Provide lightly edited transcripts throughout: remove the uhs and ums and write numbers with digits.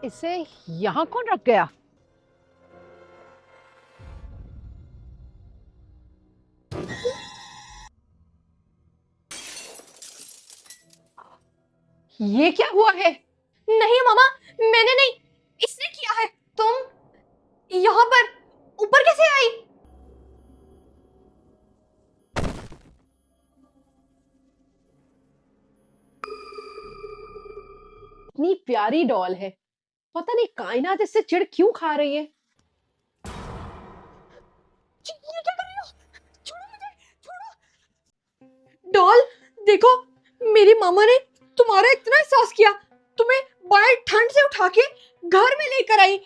इसे यहाँ कौन रख गया? ये क्या हुआ है? नहीं मामा, मैंने नहीं, इसने किया है। तुम यहाँ पर ऊपर कैसे आई? इतनी प्यारी डॉल है, पता नहीं कायनात इससे चिढ़ क्यों खा रही है। ये क्या कर रही हो? छोड़ो मुझे, छोड़ो। डॉल, देखो, मेरी मामा ने तुम्हारा इतना एहसास किया, तुम्हें बाहर ठंड से उठा के घर में लेकर आई।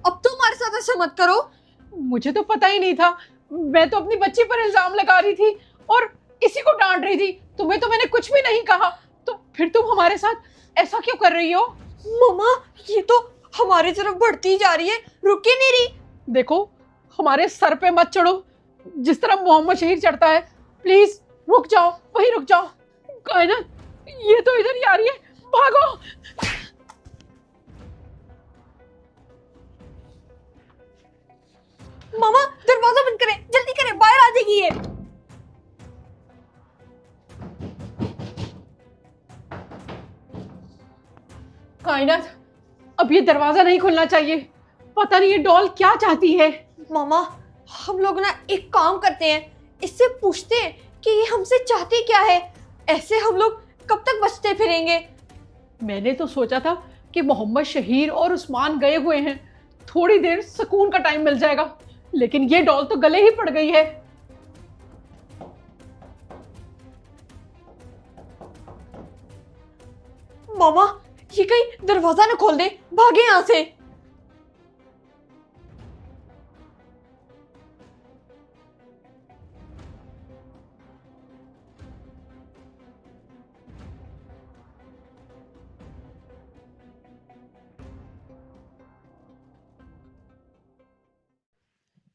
अब तो हमारे साथ ऐसा मत करो। मुझे तो पता ही नहीं था, मैं तो अपनी बच्ची पर इल्जाम लगा रही थी और इसी को डांट रही थी। तुम्हें तो मैंने कुछ भी नहीं कहा, तो फिर तुम हमारे साथ ऐसा क्यों कर रही हो? मामा, ये तो हमारी तरफ बढ़ती जा रही है, रुक ही नहीं रही। देखो, हमारे सर पे मत चढ़ो जिस तरह मोहम्मद शहीर चढ़ता है। प्लीज रुक जाओ, वहीं रुक जाओ। कायनात, ये तो इधर ही आ रही है, भागो। मामा, दरवाजा बंद करें, जल्दी करें, बाहर आ जाएगी ये। कायनात, अब ये दरवाजा नहीं खुलना चाहिए। पता नहीं ये डॉल क्या चाहती है। मामा, हम लोग ना एक काम करते हैं, इससे पूछते हैं कि ये हमसे चाहती क्या है। ऐसे हम लोग कब तक बचते फिरेंगे? मैंने तो सोचा था कि मोहम्मद शहीर और उस्मान गए हुए हैं, थोड़ी देर सुकून का टाइम मिल जाएगा, लेकिन ये डॉल तो गले ही पड़ गई है। मामा, ये कहीं दरवाजा न खोल दे, भागे यहाँ से।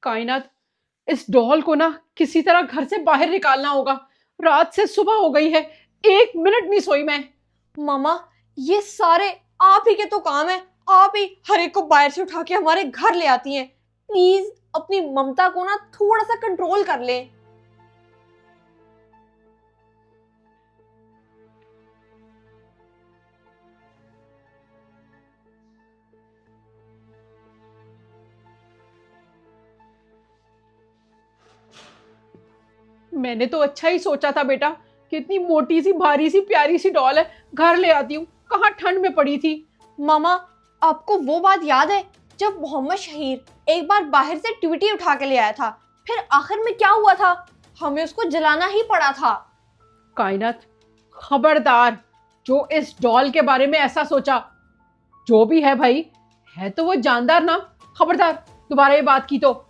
कायनात, इस डॉल को ना किसी तरह घर से बाहर निकालना होगा। रात से सुबह हो गई है, 1 मिनट नहीं सोई मैं। मामा, ये सारे आप ही के तो काम है, आप ही हर एक को बाहर से उठा के हमारे घर ले आती हैं। प्लीज अपनी ममता को ना थोड़ा सा कंट्रोल कर लें। मैंने तो अच्छा ही सोचा था बेटा कि इतनी मोटी सी भारी सी प्यारी सी डॉल है, घर ले आती हूँ, कहाँ ठंड में पड़ी थी। मामा, आपको वो बात याद है जब मोहम्मद शहीर एक बार बाहर से ट्विटी उठा के ले आया था, फिर आखिर में क्या हुआ था? हमें उसको जलाना ही पड़ा था। कायनात, खबरदार, जो इस डॉल के बारे में ऐसा सोचा, जो भी है भाई, है तो वो जानदार ना। खबरदार दोबारा ये बात की तो।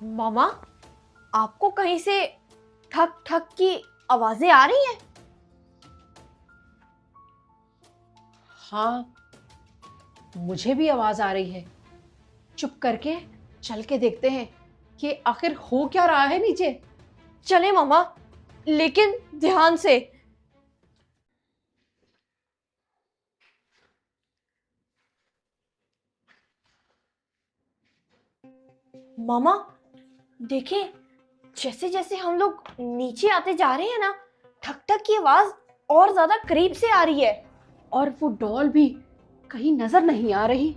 मामा, आपको कहीं से ठक ठक की आवाजें आ रही हैं? हाँ, मुझे भी आवाज आ रही है। चुप करके चल के देखते हैं कि आखिर हो क्या रहा है नीचे। चले मामा, लेकिन ध्यान से। मामा, देखें, जैसे जैसे हम लोग नीचे आते जा रहे हैं ना, ठक ठक की आवाज और ज्यादा करीब से आ रही है। और वो डॉल भी कहीं नजर नहीं आ रही।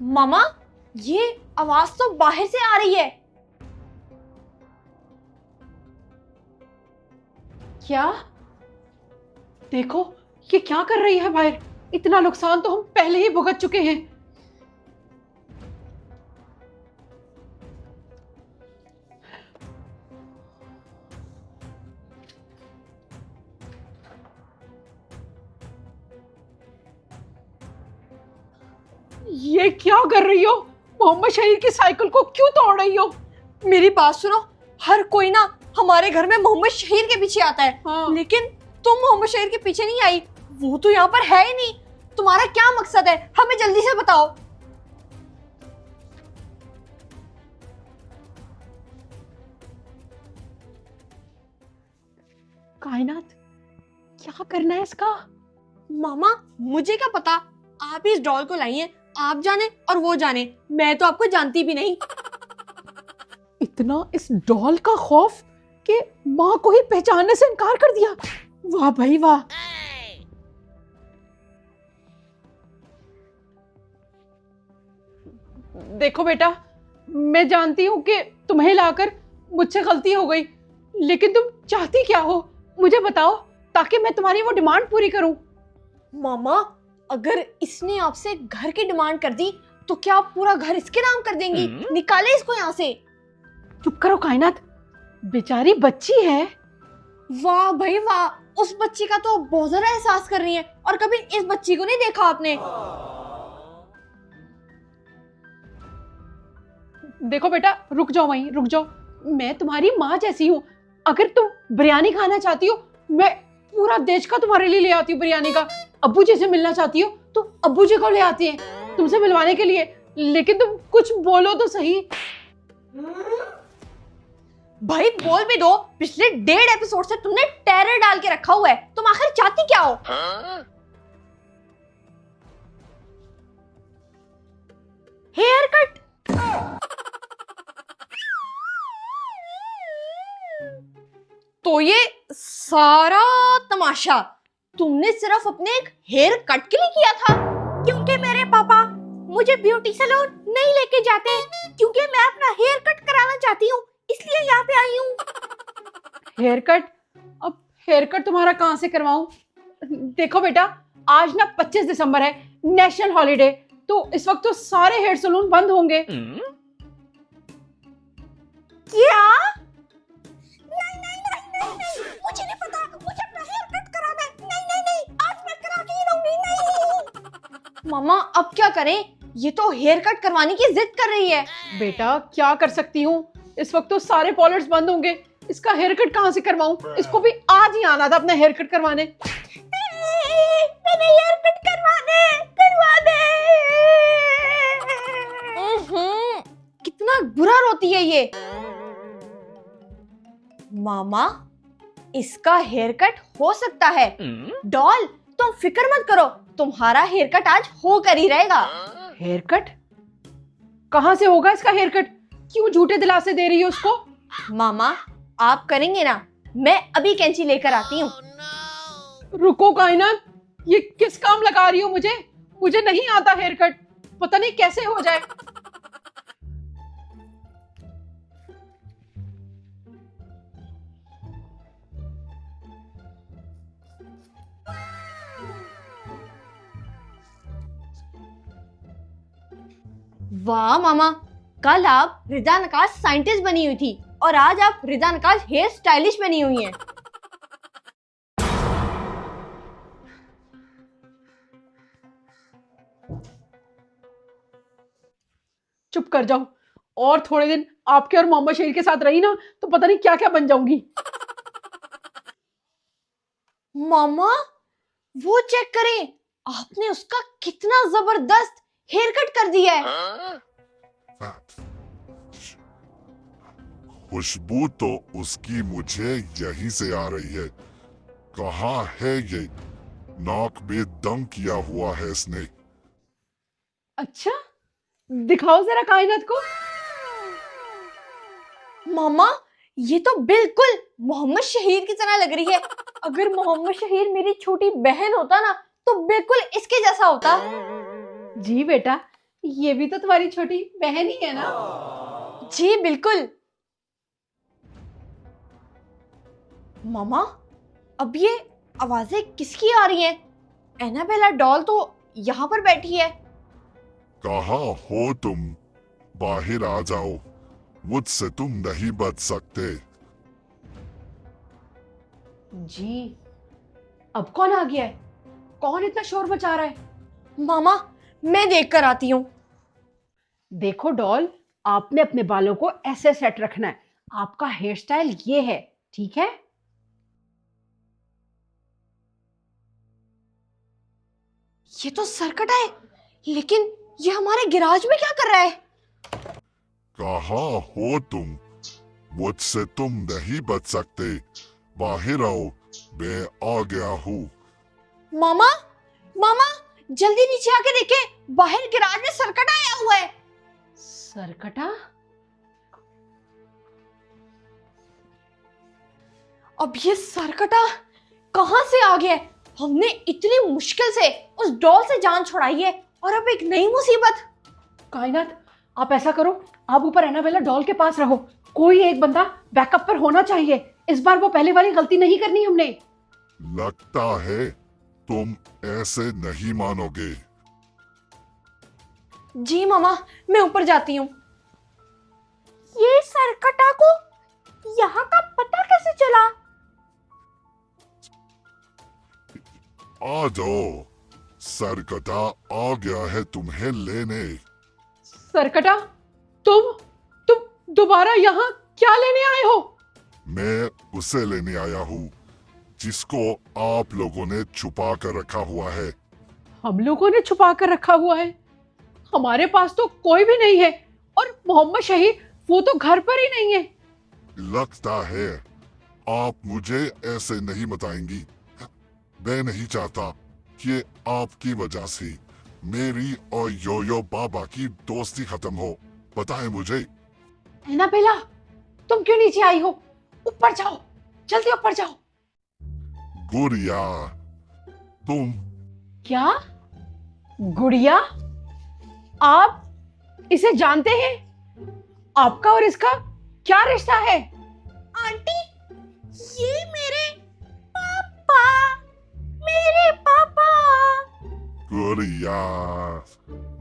मामा, ये आवाज तो बाहर से आ रही है। क्या? देखो, ये क्या कर रही है बाहर। इतना नुकसान तो हम पहले ही भुगत चुके हैं। ये क्या कर रही हो? मोहम्मद शहीर की साइकिल को क्यों तोड़ रही हो? मेरी बात सुनो, हर कोई ना हमारे घर में मोहम्मद शहीर के पीछे आता है। हाँ। लेकिन तुम मोहम्मद शहीर के पीछे नहीं आई, वो तो यहाँ पर है ही नहीं। तुम्हारा क्या मकसद है, हमें जल्दी से बताओ। कायनात, क्या करना है इसका? मामा मुझे क्या पता, आप इस डॉल को लाई हैं, आप जाने और वो जाने, मैं तो आपको जानती भी नहीं। इतना इस डॉल का खौफ कि माँ को ही पहचानने से इनकार कर दिया। वाह भाई वाह। देखो बेटा, मैं जानती हूँ कि तुम्हें लाकर मुझसे गलती हो गई, लेकिन तुम चाहती क्या हो मुझे बताओ, ताकि मैं तुम्हारी वो डिमांड पूरी करूं। मामा अगर इसने आपसे घर की डिमांड कर दी तो क्या आप पूरा घर इसके नाम कर देंगी? निकाले इसको यहाँ से। चुप करो कायनात, बेचारी बच्ची है। वाह भाई वाह, उस बच्ची का तो बहुत ज्यादा एहसास कर रही है, और कभी इस बच्ची को नहीं देखा आपने। देखो बेटा, रुक जाओ वहीं, रुक जाओ। मैं तुम्हारी माँ जैसी हूँ। अगर तुम बिरयानी खाना चाहती हो, मैं पूरा देश का तुम्हारे लिए ले आती हूँ बिरयानी का। अब्बू जी से मिलना चाहती हो तो अब्बू जी को ले आती हैं तुमसे मिलवाने के लिए, लेकिन तुम कुछ बोलो तो सही। भाई बोल भी दो, पिछले 1.5 एपिसोड से तुमने टेरर डाल के रखा हुआ है, तुम आखिर चाहती क्या हो? Haircut. तो ये सारा तमाशा तुमने सिर्फ अपने एक हेयर कट के लिए किया था? क्योंकि मेरे पापा मुझे ब्यूटी सैलून नहीं लेके जाते, क्योंकि मैं अपना हेयर कट कराना चाहती हूँ, इसलिए यहाँ पे आई हूँ। Haircut? अब हेयर कट तुम्हारा कहाँ से करवाऊं? देखो बेटा, आज ना 25 दिसंबर है, नेशनल हॉलिडे, तो इस वक्त तो सारे हेयर सैलून बंद होंगे। क्या? नहीं नहीं नहीं नहीं नहीं, मुझे नहीं पता, मुझे अपना हेयर कट कराना है। नहीं नहीं नहीं, आज मैं करा के ही रहूंगी। नहीं मामा अब क्या करें, ये तो हेयर कट करवाने की जिद कर रही है। बेटा क्या कर सकती हूँ, इस वक्त तो सारे पार्लर्स बंद होंगे, इसका हेयर कट कहाँ से करवाऊं? इसको भी आज ही आना था अपना हेयर कट करवाने। मैंने हेयर कट करवा दे। कितना बुरा रोती है ये। मामा इसका हेयर कट हो सकता है। डॉल तुम फिक्र मत करो, तुम्हारा हेयर कट आज होकर ही रहेगा। Haircut? कहाँ से होगा इसका हेयर कट? क्यों झूठे दिलासे दे रही हो उसको? मामा आप करेंगे ना, मैं अभी कैंची लेकर आती हूँ। रुको कायनात, ये किस काम लगा रही हो मुझे? मुझे नहीं आता हेयर कट, पता नहीं कैसे हो जाए। वाह मामा, कल आप रिदा नकाश साइंटिस्ट बनी हुई थी और आज आप रिदा नकाश हेयर स्टाइलिश बनी हुई हैं। चुप कर जाओ, और थोड़े दिन आपके और मोहम्मद शहीर के साथ रही ना तो पता नहीं क्या क्या बन जाऊंगी। मामा वो चेक करें, आपने उसका कितना जबरदस्त हेयर कट कर दिया है। खुशबू तो उसकी मुझे यहीं से आ रही है। कहाँ है ये? नाक में दम किया हुआ है इसने। अच्छा, दिखाओ जरा कायनात को। मामा ये तो बिल्कुल मोहम्मद शहीर की तरह लग रही है। अगर मोहम्मद शहीर मेरी छोटी बहन होता ना तो बिल्कुल इसके जैसा होता। जी बेटा, ये भी तो तुम्हारी छोटी बहन ही है ना? जी बिल्कुल। मामा अब ये आवाजें किसकी आ रही हैं? एनाबेला डॉल तो यहाँ पर बैठी है। कहाँ हो तुम? बाहर आ जाओ, मुझसे तुम नहीं बच सकते। जी, अब कौन आ गया है? कौन इतना शोर मचा रहा है? मामा मैं देख कर आती हूँ। देखो डॉल, आपने अपने बालों को ऐसे सेट रखना है। आपका हेयर स्टाइल ये है, ठीक है? ये तो सरकटा है, लेकिन ये हमारे गैराज में क्या कर रहा है? कहाँ हो तुम? मुझसे तुम नहीं बच सकते। बाहर आओ, मैं आ गया हूँ। मामा, मामा, जल्दी नीचे आके देखे, बाहर गैराज में सरकटा आया हुआ है। सरकटा? अब ये सरकटा कहाँ से आ गया है? हमने इतनी मुश्किल से उस डॉल से जान छुड़ाई है और अब एक नई मुसीबत। कायनात, आप ऐसा करो, आप ऊपर एनाबेला डॉल के पास रहो। कोई एक बंदा बैकअप पर होना चाहिए। इस बार वो पहले वाली गलती नहीं करनी हमने। लगता है तुम ऐसे नहीं मानोगे। जी मामा, मैं ऊपर जाती हूँ। ये सरकटा को यहाँ का पता कैसे चला? आ जाओ, सरकटा आ गया है तुम्हें लेने। सरकटा, तुम दोबारा यहाँ क्या लेने आए हो? मैं उसे लेने आया हूँ जिसको आप लोगों ने छुपा कर रखा हुआ है। हम लोगों ने छुपा कर रखा हुआ है? हमारे पास तो कोई भी नहीं है, और मोहम्मद शहीद वो तो घर पर ही नहीं है। लगता है आप मुझे ऐसे नहीं बताएंगी। मैं नहीं चाहता कि आपकी वजह से मेरी और योयो बाबा की दोस्ती खत्म हो। बताएं मुझे। एनाबेला, तुम क्यों नीचे आई हो? ऊपर जाओ, जल्दी ऊपर जाओ। गुड़िया, तुम क्या? गुड़िया? आप इसे जानते हैं? आपका और इसका क्या रिश्ता है? आंटी, ये मेरे पापा। गुड़िया,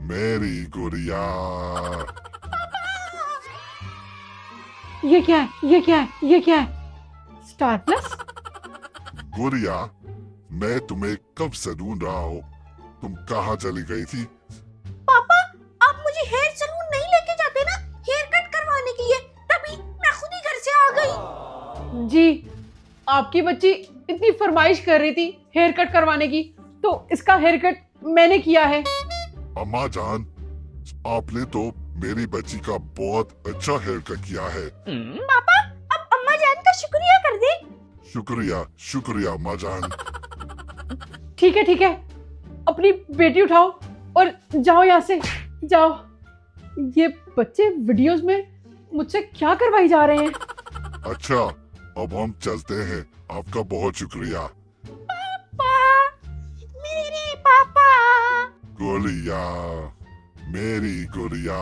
मेरी गुड़िया। ये क्या है? ये क्या है? ये क्या है? Star plus? गुड़िया, मैं तुम्हें कब से ढूंढ रहा हूँ। तुम कहाँ चली गई थी? पापा, आप मुझे हेयर सलून नहीं लेके जाते ना, हेयर कट करवाने के लिए, तभी मैं खुद ही घर से आ गई। जी, आपकी बच्ची इतनी फरमाइश कर रही थी हेयर कट करवाने की, तो इसका हेयर कट मैंने किया है। अम्मा जान, आपने तो मेरी बच्ची का बहुत अच्छा हेयर कट किया है। पापा, अब अम्मा जान का शुक्रिया कर दे। शुक्रिया, शुक्रिया अम्मा जान। ठीक है, ठीक है, अपनी बेटी उठाओ और जाओ यहाँ से, जाओ। ये बच्चे वीडियोस में मुझसे क्या करवाई जा रहे हैं? अच्छा, अब हम चलते हैं। आपका बहुत शुक्रिया। पापा, मेरे पापा। गुड़िया, मेरी गुड़िया।